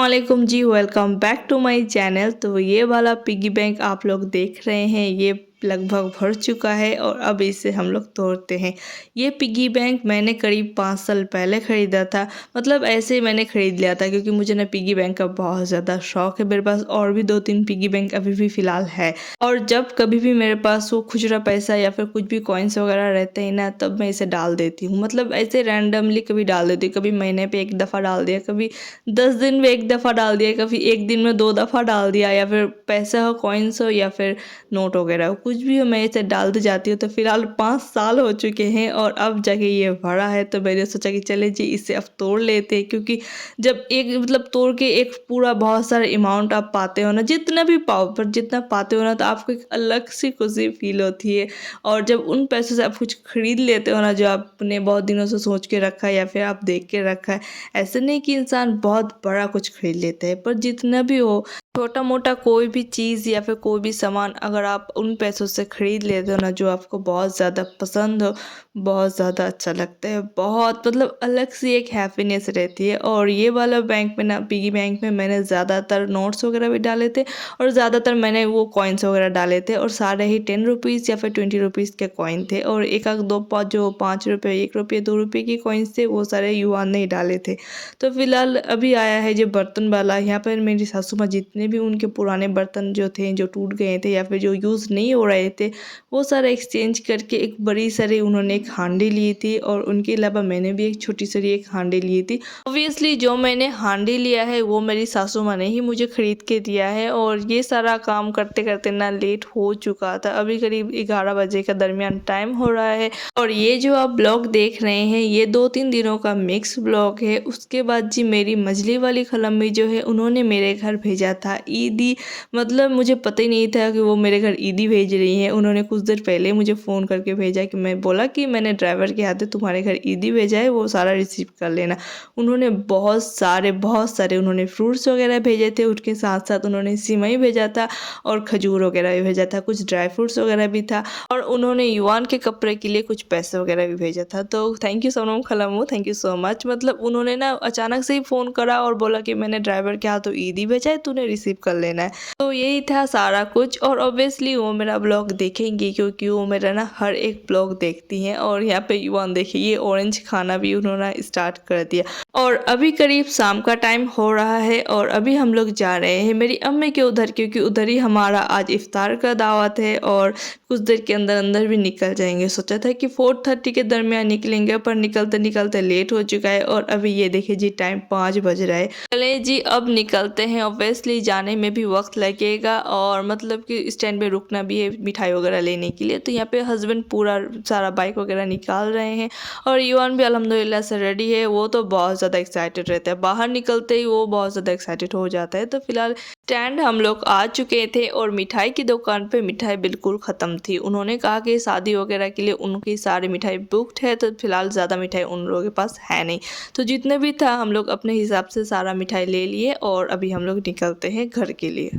अस्सलाम जी, welcome back to my channel. तो ये वाला पिगी बैंक आप लोग देख रहे हैं, ये लगभग भर चुका है और अब इसे हम लोग तोड़ते हैं। ये पिगी बैंक मैंने करीब 5 साल पहले ख़रीदा था। मतलब ऐसे ही मैंने ख़रीद लिया था क्योंकि मुझे ना पिगी बैंक का बहुत ज़्यादा शौक़ है। मेरे पास और भी 2-3 पिगी बैंक अभी भी फ़िलहाल है। और जब कभी भी मेरे पास वो खुचरा पैसा या फिर कुछ भी कॉइन्स वगैरह रहते हैं ना, तब मैं इसे डाल देती हूँ। मतलब ऐसे रैंडमली कभी डाल देती हूँ, कभी महीने पे 1 दफ़ा डाल दिया, कभी 10 दिन में 1 दफ़ा डाल दिया, कभी 1 दिन में 2 दफ़ा डाल दिया, या फिर पैसा हो, कॉइन्स हो या फिर नोट वगैरह हो, कुछ भी हो मैं इसे डालती जाती हूँ। तो फिलहाल 5 साल हो चुके हैं और अब जाके ये भरा है, तो मैंने सोचा कि चले जी इसे अब तोड़ लेते हैं। क्योंकि जब एक मतलब तोड़ के एक पूरा बहुत सारा अमाउंट आप पाते हो ना, जितना भी पाओ पर जितना पाते हो ना, तो आपको एक अलग सी खुशी फील होती है। और जब उन पैसों से आप कुछ खरीद लेते हो ना, जो आपने बहुत दिनों से सोच के रखा है या फिर आप देख के रखा है, ऐसे नहीं कि इंसान बहुत बड़ा कुछ खरीद लेता है, पर जितना भी हो, छोटा मोटा कोई भी चीज़ या फिर कोई भी सामान अगर आप उन पैसों से खरीद लेते हो ना, जो आपको बहुत ज़्यादा पसंद हो, बहुत ज़्यादा अच्छा लगता है, बहुत मतलब अलग सी एक हैप्पीनेस रहती है। और ये वाला बैंक में ना, पिगी बैंक में मैंने ज़्यादातर नोट्स वगैरह भी डाले थे और ज़्यादातर मैंने वो कॉइन्स वगैरह डाले थे, और सारे ही 10 रुपीज़ या फिर 20 रुपीज़ के कॉइन थे, और एक आध दो पाँच जो 5 रुपये, 1 रुपये, 2 रुपये के कॉइन्स थे, वो सारे युवान ने ही डाले थे। तो फिलहाल अभी आया है जो बर्तन वाला, यहाँ पर मेरी सासू माँ जितने भी उनके पुराने बर्तन जो थे, जो टूट गए थे या फिर जो यूज़ नहीं हो रहे थे, वो सारा एक्सचेंज करके एक बड़ी सारी उन्होंने एक हांडी ली थी, और उनके अलावा मैंने भी एक छोटी सी एक हांडी ली थी। ऑब्वियसली जो मैंने हांडी लिया है वो मेरी सासू माँ ने ही मुझे ख़रीद के दिया है, और ये सारा काम करते करते ना लेट हो चुका था। अभी करीब 11 बजे का दरमियान टाइम हो रहा है, और ये जो आप ब्लॉग देख रहे हैं, ये 2-3 दिनों का मिक्स ब्लॉग है। उसके बाद जी मेरी मजली वाली खलम्बी जो है, उन्होंने मेरे घर भेजा था ईदी। मतलब मुझे पता ही नहीं था कि वो मेरे घर ईदी भेज रही हैं। उन्होंने कुछ देर पहले मुझे फ़ोन करके भेजा, कि मैं बोला कि मैंने ड्राइवर के हाथ तुम्हारे घर ईदी भेजा है, वो सारा रिसीव कर लेना। उन्होंने बहुत सारे उन्होंने फ्रूट्स वगैरह भेजे थे, उसके साथ साथ उन्होंने सिवई भेजा था और खजूर वगैरह भी भेजा था, कुछ ड्राई फ्रूट्स वगैरह भी था, और उन्होंने युवान के कपड़े के लिए कुछ पैसे वगैरह भी भेजा था। तो thank you Sonam Khalambu, thank you so much. मतलब उन्होंने ना अचानक से ही फ़ोन करा और बोला कि मैंने ड्राइवर के हाथों ईदी भेजा है, तूने रिसीव कर लेना है। तो यही था सारा कुछ, और ऑब्वियसली वो मेरा ब्लॉग देखेंगी क्योंकि वो मेरा ना हर एक ब्लॉग देखती हैं। और यहाँ पे युवान देखिए, ये ऑरेंज खाना भी उन्होंने स्टार्ट कर दिया। और अभी करीब शाम का टाइम हो रहा है, और अभी हम लोग जा रहे हैं मेरी अम्मी के उधर, क्योंकि उधर ही हमारा आज इफ्तार का दावत है, और कुछ देर के अंदर अंदर भी निकल जाएंगे। सोचा था कि 4:30 के दरमियान निकलेंगे, पर निकलते निकलते लेट हो चुका है, और अभी ये देखिए जी टाइम 5 बज रहा है। चले जी अब निकलते हैं। ऑब्वियसली जाने में भी वक्त लगेगा, और मतलब कि स्टैंड पे रुकना भी है मिठाई वगैरह लेने के लिए। तो यहाँ पे हस्बैंड पूरा सारा बाइक वगैरह निकाल रहे हैं, और युवान भी अल्हम्दुलिल्लाह से रेडी है। वो तो बहुत ज़्यादा एक्साइटेड रहता है, बाहर निकलते ही वो बहुत ज़्यादा एक्साइटेड हो जाता है। तो फिलहाल स्टैंड हम लोग आ चुके थे, और मिठाई की दुकान पे मिठाई बिल्कुल ख़त्म थी। उन्होंने कहा कि शादी वगैरह के लिए उनकी सारी मिठाई बुकड है, तो फिलहाल ज़्यादा मिठाई उन लोगों के पास है नहीं। तो जितने भी था हम लोग अपने हिसाब से सारा मिठाई ले लिए, और अभी हम लोग निकलते हैं घर के लिए।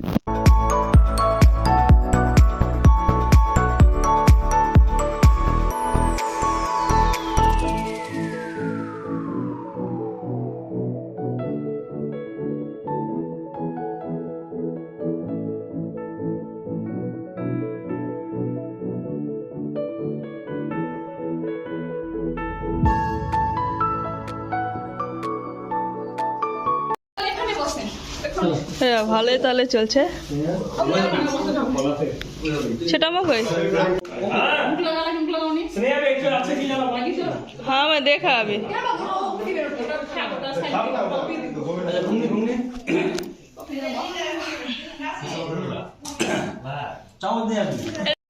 হ্যাঁ ভালোই তাহলে চলছে সেটা আমার কই हाँ मैं देखा अभी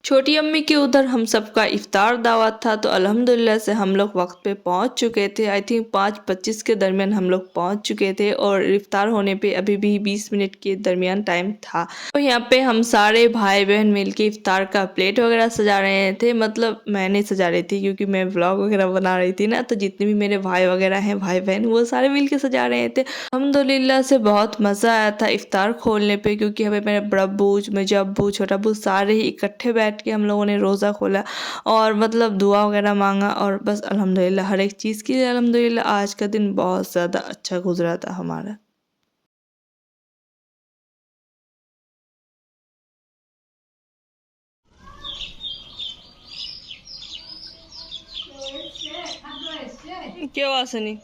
छोटी अम्मी के उधर हम सबका इफ्तार दावत था, तो अल्हम्दुलिल्लाह से हम लोग वक्त पे पहुंच चुके थे। आई थिंक 5:25 के दरमियान हम लोग पहुंच चुके थे, और इफ्तार होने पे अभी भी 20 मिनट के दरमियान टाइम था। तो यहाँ पे हम सारे भाई बहन मिलके इफ्तार का प्लेट वगैरह सजा रहे थे। मतलब मैंने सजा रही थी क्योंकि मैं व्लॉग वगैरह बना रही थी ना, तो जितने भी मेरे भाई वगैरह हैं, भाई बहन, वो सारे मिल के सजा रहे थे। अल्हम्दुलिल्लाह से बहुत मज़ा आया था इफ्तार खोलने पे, क्योंकि हमें मेरे बड़ब्बू, मेरे अब्बू, छोटा अब्बू सारे ही इकट्ठे बैठ के हम लोगों ने रोज़ा खोला, और मतलब दुआ वगैरह मांगा, और बस अल्हम्दुलिल्लाह हर एक चीज़ के लिए अल्हम्दुलिल्लाह आज का दिन बहुत ज़्यादा अच्छा गुजरा था हमारा। क्या हुआ सनी?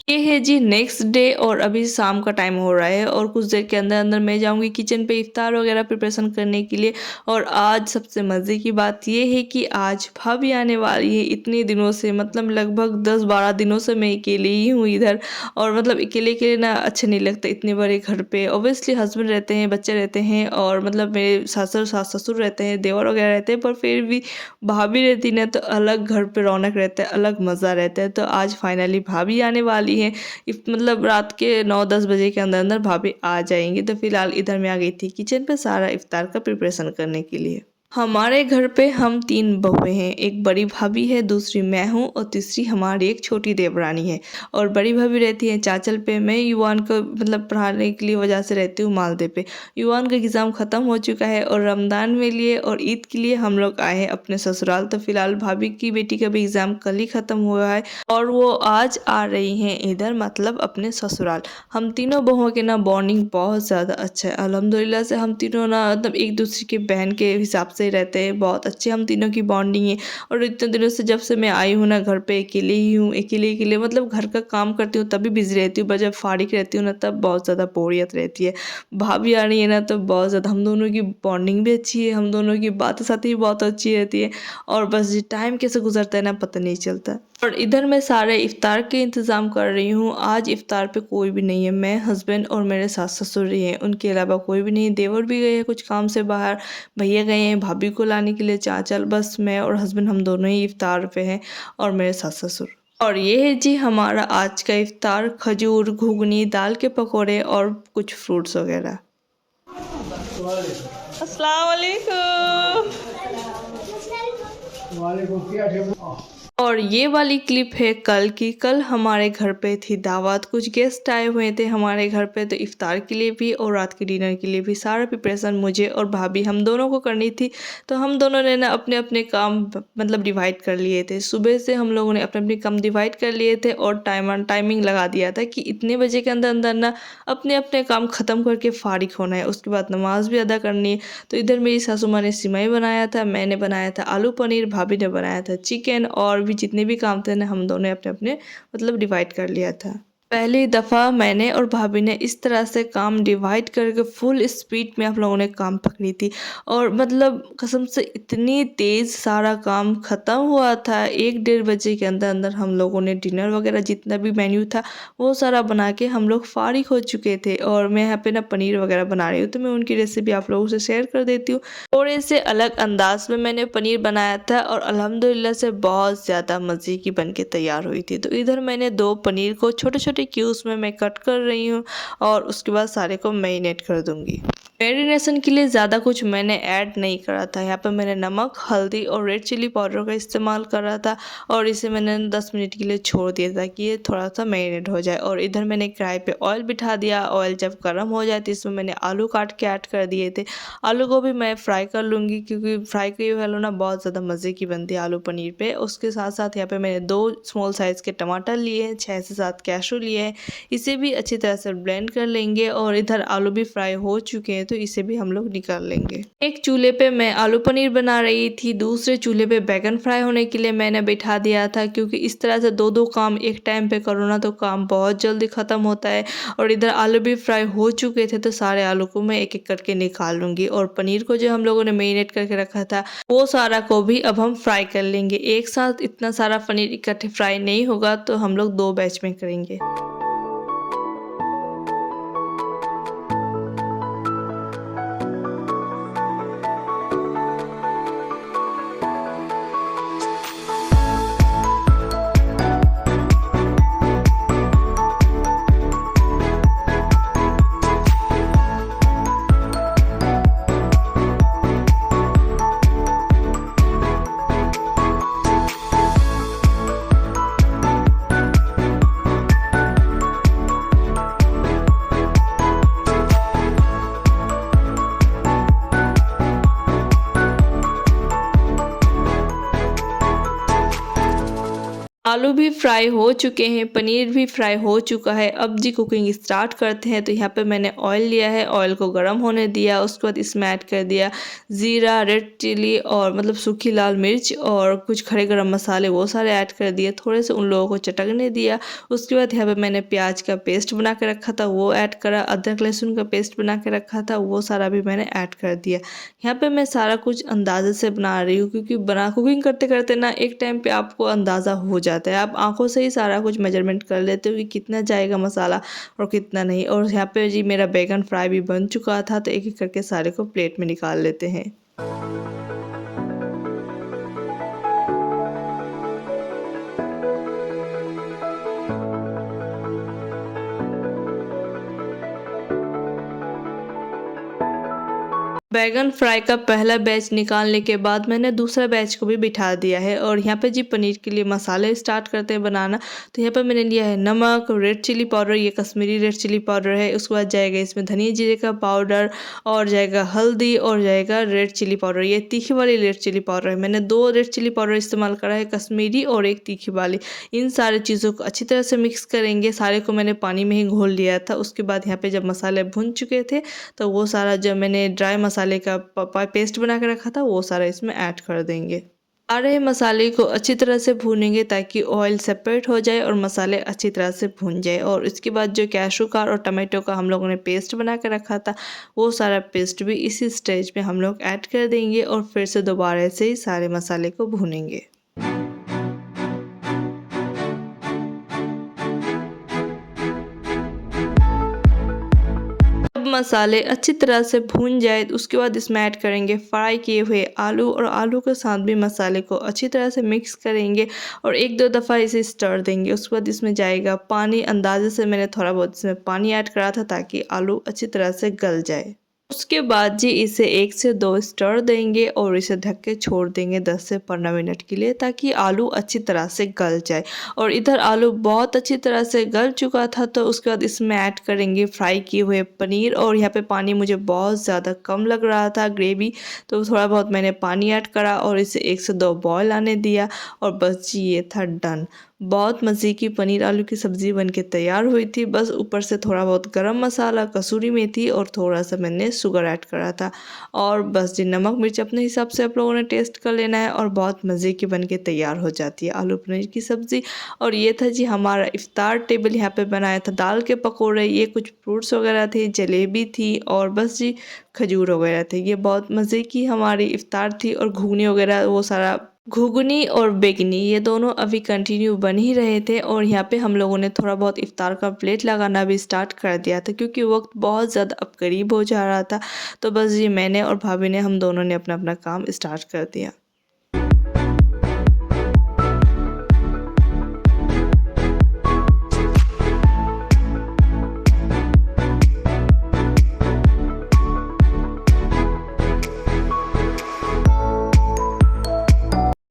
ये है जी नेक्स्ट डे और अभी शाम का टाइम हो रहा है और कुछ देर के अंदर अंदर मैं जाऊंगी किचन पे इफ्तार वगैरह प्रिपरेशन करने के लिए। और आज सबसे मज़े की बात ये है कि आज भाभी आने वाली है। इतने दिनों से मतलब लगभग 10-12 दिनों से मैं अकेले ही हूँ इधर। और मतलब अकेले अकेले ना अच्छे नहीं लगता इतने बड़े घर पे। ऑब्वियसली हस्बैंड रहते हैं, बच्चे रहते हैं और मतलब मेरे सास ससुर रहते हैं, देवर वगैरह रहते हैं, पर फिर भी भाभी रहती ना तो अलग घर पे रौनक रहता है, अलग मज़ा रहता है। तो आज फाइनली भाभी आने वाली है। मतलब रात के 9-10 बजे के अंदर अंदर भाभी आ जाएंगी। तो फिलहाल इधर मैं आ गई थी किचन पे सारा इफ्तार का प्रिपरेशन करने के लिए। हमारे घर पे हम 3 बहुएं हैं, एक बड़ी भाभी है, दूसरी मैं हूँ और तीसरी हमारी एक छोटी देवरानी है। और बड़ी भाभी रहती है चांचल पे, मैं युवान को मतलब पढ़ाने के लिए वजह से रहती हूँ मालदे पे। युवान का एग्ज़ाम ख़त्म हो चुका है और रमज़ान में लिए और ईद के लिए हम लोग आए हैं अपने ससुराल। तो फिलहाल भाभी की बेटी का भी एग्ज़ाम कल ही ख़त्म हुआ है और वो आज आ रही हैं इधर मतलब अपने ससुराल। हम तीनों बहुओं के ना बॉन्डिंग बहुत ज़्यादा अच्छा है अल्हम्दुलिल्लाह से। हम तीनों ना मतलब एक दूसरे के बहन के हिसाब से रहते हैं, बहुत अच्छे हम तीनों की बॉन्डिंग है। और इतने दिनों से जब से मैं आई हूँ ना घर पे अकेले ही हूँ, अकेले अकेले मतलब घर का काम करती हूँ तभी बिजी रहती हूँ, पर जब फारिग रहती हूँ ना तब बहुत ज़्यादा बोरियत रहती है। भाभी आ रही है ना तो बहुत ज़्यादा हम दोनों की बॉन्डिंग भी अच्छी है, हम दोनों की बातें साथी भी बहुत अच्छी रहती है। और बस ये टाइम कैसे गुजरता है ना पता नहीं चलता। और इधर मैं सारे इफ्तार के इंतज़ाम कर रही हूँ। आज इफ्तार पे कोई भी नहीं है, मैं हस्बैंड और मेरे सास ससुर ही हैं, उनके अलावा कोई भी नहीं। देवर भी गए हैं कुछ काम से बाहर, भैया गए हैं भाभी को लाने के लिए चांचल। बस मैं और हस्बैंड हम दोनों ही इफ्तार पे हैं और मेरे सास ससुर। और ये है जी हमारा आज का इफ्तार, खजूर, घुगनी, दाल के पकौड़े और कुछ फ्रूट्स वगैरह। अस्सलाम वालेकुम। और ये वाली क्लिप है कल की। कल हमारे घर पे थी दावत, कुछ गेस्ट आए हुए थे हमारे घर पे, तो इफ्तार के लिए भी और रात के डिनर के लिए भी सारा प्रिपरेशन मुझे और भाभी हम दोनों को करनी थी। तो हम दोनों ने ना अपने अपने काम मतलब डिवाइड कर लिए थे। सुबह से हम लोगों ने अपने अपने काम डिवाइड कर लिए थे और टाइमिंग लगा दिया था कि इतने बजे के अंदर अंदर ना अपने अपने काम ख़त्म करके फारिग होना है, उसके बाद नमाज भी अदा करनी है। तो इधर मेरी सासू माँ ने सिमाई बनाया था, मैंने बनाया था आलू पनीर, भाभी ने बनाया था चिकन, और भी जितने भी काम थे ना हम दोनों ने अपने अपने मतलब डिवाइड कर लिया था। पहली दफ़ा मैंने और भाभी ने इस तरह से काम डिवाइड करके फुल स्पीड में आप लोगों ने काम पकड़ी थी। और मतलब कसम से इतनी तेज़ सारा काम ख़त्म हुआ था, 1-1:30 बजे के अंदर अंदर हम लोगों ने डिनर वगैरह जितना भी मेन्यू था वो सारा बना के हम लोग फारिग हो चुके थे। और मैं यहाँ पे ना पनीर वगैरह बना रही हूँ तो मैं उनकी रेसिपी आप लोगों से शेयर कर देती हूँ। थोड़े से अलग अंदाज में मैंने पनीर बनाया था और अल्हम्दुलिल्लाह से बहुत ज़्यादा मज़े की बन के तैयार हुई थी। तो इधर मैंने 2 पनीर को छोटे छोटे क्यूब्स में मैं कट कर रही हूँ और उसके बाद सारे को मैरिनेट कर दूँगी। मैरिनेशन के लिए ज़्यादा कुछ मैंने ऐड नहीं करा था। यहाँ पर मैंने नमक, हल्दी और रेड चिली पाउडर का इस्तेमाल करा था और इसे मैंने 10 मिनट के लिए छोड़ दिया ताकि ये थोड़ा सा मैरिनेट हो जाए। और इधर मैंने कढ़ाई पे ऑयल बिठा दिया। ऑयल जब गर्म हो जाए तो इसमें मैंने आलू काट के ऐड कर दिए थे। आलू को भी मैं फ्राई कर लूँगी क्योंकि फ्राई की हुई आलू ना बहुत ज़्यादा मज़े की बनती है आलू पनीर पे। उसके साथ साथ यहाँ पे मैंने 2 स्मॉल साइज़ के टमाटर लिए हैं, 6 से 7 कैशू लिए हैं। इसे भी अच्छी तरह से ब्लेंड कर लेंगे। और इधर आलू भी फ्राई हो चुके हैं तो इसे भी हम लोग निकाल लेंगे। एक चूल्हे पे मैं आलू पनीर बना रही थी, दूसरे चूल्हे पे बैगन फ्राई होने के लिए मैंने बिठा दिया था, क्योंकि इस तरह से 2-2 काम एक टाइम पे करो ना तो काम बहुत जल्दी ख़त्म होता है। और इधर आलू भी फ्राई हो चुके थे तो सारे आलू को मैं एक एक करके निकाल लूँगी। और पनीर को जो हम लोगों ने मैरिनेट करके रखा था वो सारा को भी अब हम फ्राई कर लेंगे। एक साथ इतना सारा पनीर इकट्ठे फ्राई नहीं होगा तो हम लोग 2 बैच में करेंगे। आलू भी फ्राई हो चुके हैं, पनीर भी फ्राई हो चुका है। अब जी कुकिंग स्टार्ट करते हैं। तो यहाँ पे मैंने ऑयल लिया है, ऑयल को गर्म होने दिया। उसके बाद इसमें ऐड कर दिया ज़ीरा, रेड चिली और मतलब सूखी लाल मिर्च और कुछ खड़े गरम मसाले, वो सारे ऐड कर दिए। थोड़े से उन लोगों को चटकने दिया। उसके बाद यहाँ पे मैंने प्याज का पेस्ट बना के रखा था वो ऐड करा, अदरक लहसुन का पेस्ट बना के रखा था वो सारा भी मैंने ऐड कर दिया। यहाँ पे मैं सारा कुछ अंदाजे से बना रही हूँ, क्योंकि कुकिंग करते करते ना एक टाइम पे आपको अंदाज़ा हो जाता है। आप आंखों से ही सारा कुछ मेजरमेंट कर लेते हो कि कितना जाएगा मसाला और कितना नहीं। और यहाँ पे जी मेरा बैगन फ्राई भी बन चुका था। तो एक एक करके सारे को प्लेट में निकाल लेते हैं। बैगन फ्राई का पहला बैच निकालने के बाद मैंने दूसरा बैच को भी बिठा दिया है। और यहाँ पे जी पनीर के लिए मसाले स्टार्ट करते हैं बनाना। तो यहाँ पे मैंने लिया है नमक, रेड चिली पाउडर, ये कश्मीरी रेड चिली पाउडर है। उसके बाद जाएगा इसमें धनिया जीरे का पाउडर और जाएगा हल्दी और जाएगा रेड चिली पाउडर, ये तीखी वाली रेड चिली पाउडर है। मैंने 2 रेड चिली पाउडर इस्तेमाल करा है, कश्मीरी और एक तीखी वाली। इन सारी चीज़ों को अच्छी तरह से मिक्स करेंगे। सारे को मैंने पानी में ही घोल लिया था। उसके बाद यहाँ पे जब मसाले भुन चुके थे तो वो सारा जो मैंने ड्राई मसाले का पेस्ट बना के रखा था वो सारा इसमें ऐड कर देंगे। सारे मसाले को अच्छी तरह से भूनेंगे ताकि ऑयल सेपरेट हो जाए और मसाले अच्छी तरह से भून जाए। और इसके बाद जो कैशू का और टमाटो का हम लोगों ने पेस्ट बना के रखा था वो सारा पेस्ट भी इसी स्टेज पे हम लोग ऐड कर देंगे और फिर से दोबारा से ही सारे मसाले को भूनेंगे। मसाले अच्छी तरह से भून जाए तो उसके बाद इसमें ऐड करेंगे फ्राई किए हुए आलू और आलू के साथ भी मसाले को अच्छी तरह से मिक्स करेंगे और 1-2 दफ़ा इसे स्टर देंगे। उसके बाद इसमें जाएगा पानी, अंदाजे से मैंने थोड़ा बहुत इसमें पानी ऐड करा था ताकि आलू अच्छी तरह से गल जाए। उसके बाद जी इसे 1 से 2 स्टर देंगे और इसे ढक के छोड़ देंगे 10 से 15 मिनट के लिए ताकि आलू अच्छी तरह से गल जाए। और इधर आलू बहुत अच्छी तरह से गल चुका था तो उसके बाद इसमें ऐड करेंगे फ्राई किए हुए पनीर। और यहाँ पे पानी मुझे बहुत ज़्यादा कम लग रहा था ग्रेवी, तो थोड़ा बहुत मैंने पानी ऐड करा और इसे 1 से 2 बॉयल आने दिया और बस जी ये था डन। बहुत मज़े की पनीर आलू की सब्ज़ी बनके तैयार हुई थी। बस ऊपर से थोड़ा बहुत गरम मसाला, कसूरी मेथी और थोड़ा सा मैंने शुगर ऐड करा था। और बस जी नमक मिर्च अपने हिसाब से आप लोगों ने टेस्ट कर लेना है और बहुत मज़े की बनके तैयार हो जाती है आलू पनीर की सब्ज़ी। और ये था जी हमारा इफ़्तार टेबल। यहाँ पे बनाया था दाल के पकौड़े, ये कुछ फ्रूट्स वगैरह थे, जलेबी थी और बस जी खजूर वगैरह थे। ये बहुत मज़े की हमारी इफ़्तार थी। और घुगनी वगैरह वो सारा, घुगनी और बेगनी ये दोनों अभी कंटिन्यू बन ही रहे थे। और यहाँ पे हम लोगों ने थोड़ा बहुत इफ्तार का प्लेट लगाना भी स्टार्ट कर दिया था क्योंकि वक्त बहुत ज़्यादा अब करीब हो जा रहा था। तो बस ये मैंने और भाभी ने, हम दोनों ने अपना अपना काम स्टार्ट कर दिया।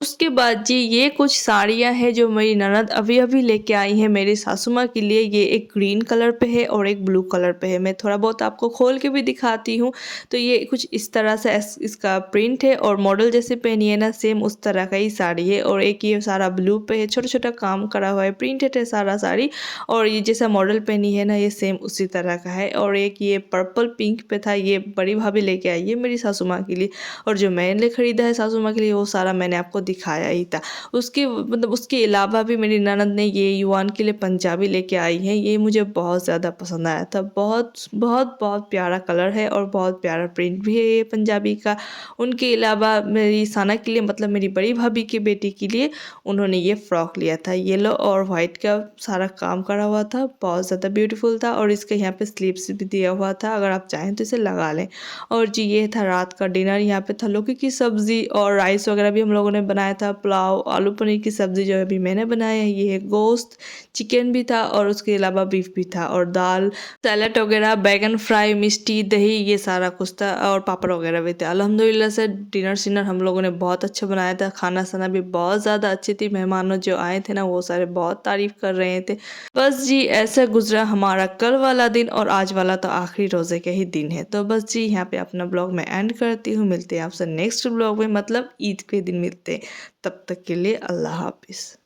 उसके बाद जी ये कुछ साड़ियाँ हैं जो मेरी ननद अभी अभी लेके आई हैं मेरी सासू माँ के लिए। ये एक ग्रीन कलर पे है और एक ब्लू कलर पे है। मैं थोड़ा बहुत आपको खोल के भी दिखाती हूँ। तो ये कुछ इस तरह से इसका प्रिंट है और मॉडल जैसे पहनी है ना सेम उस तरह का ही साड़ी है। और एक ये सारा ब्लू पे है, छोटा छोटा काम करा हुआ है, प्रिंटेड है सारा साड़ी। और ये जैसा मॉडल पहनी है ना ये सेम उसी तरह का है। और एक ये पर्पल पिंक पे था, ये बड़ी भाभी लेके आई है मेरी सासू माँ के लिए। और जो मैंने ख़रीदा है सासू माँ के लिए वो सारा मैंने आपको दिखाया ही था। उसके मतलब उसके अलावा भी मेरी ननद ने ये युवान के लिए पंजाबी लेके आई है। ये मुझे बहुत ज़्यादा पसंद आया था। बहुत बहुत बहुत प्यारा कलर है और बहुत प्यारा प्रिंट भी है ये पंजाबी का। उनके अलावा मेरी साना के लिए, मतलब मेरी बड़ी भाभी की बेटी के लिए, उन्होंने ये फ्रॉक लिया था। येलो और वाइट का सारा काम करा हुआ था, बहुत ज़्यादा ब्यूटीफुल था। और इसके यहाँ पे स्लीव्स भी दिया हुआ था, अगर आप चाहें तो इसे लगा लें। और जी ये था रात का डिनर। यहाँ पे था लौकी की सब्ज़ी और राइस वगैरह भी हम लोगों ने बनाया था, पुलाव, आलू पनीर की सब्ज़ी जो अभी मैंने बनाया है, ये गोश्त चिकन भी था और उसके अलावा बीफ भी था और दाल, सैलड वगैरह, बैगन फ्राई, मिष्टी, दही, ये सारा कुछ था और पापड़ वगैरह भी थे। अल्हम्दुलिल्लाह से डिनर हम लोगों ने बहुत अच्छा बनाया था। खाना साना भी बहुत ज़्यादा अच्छी थी। मेहमानों जो आए थे ना वो सारे बहुत तारीफ़ कर रहे थे। बस जी ऐसा गुजरा हमारा कल वाला दिन और आज वाला तो आखिरी रोज़े के ही दिन है। तो बस जी यहाँ पे अपना ब्लॉग मैं एंड करती हूँ। मिलते हैं आपसे नेक्स्ट ब्लॉग में, मतलब ईद के दिन मिलते हैं। तब तक के लिए अल्लाह हाफिज़।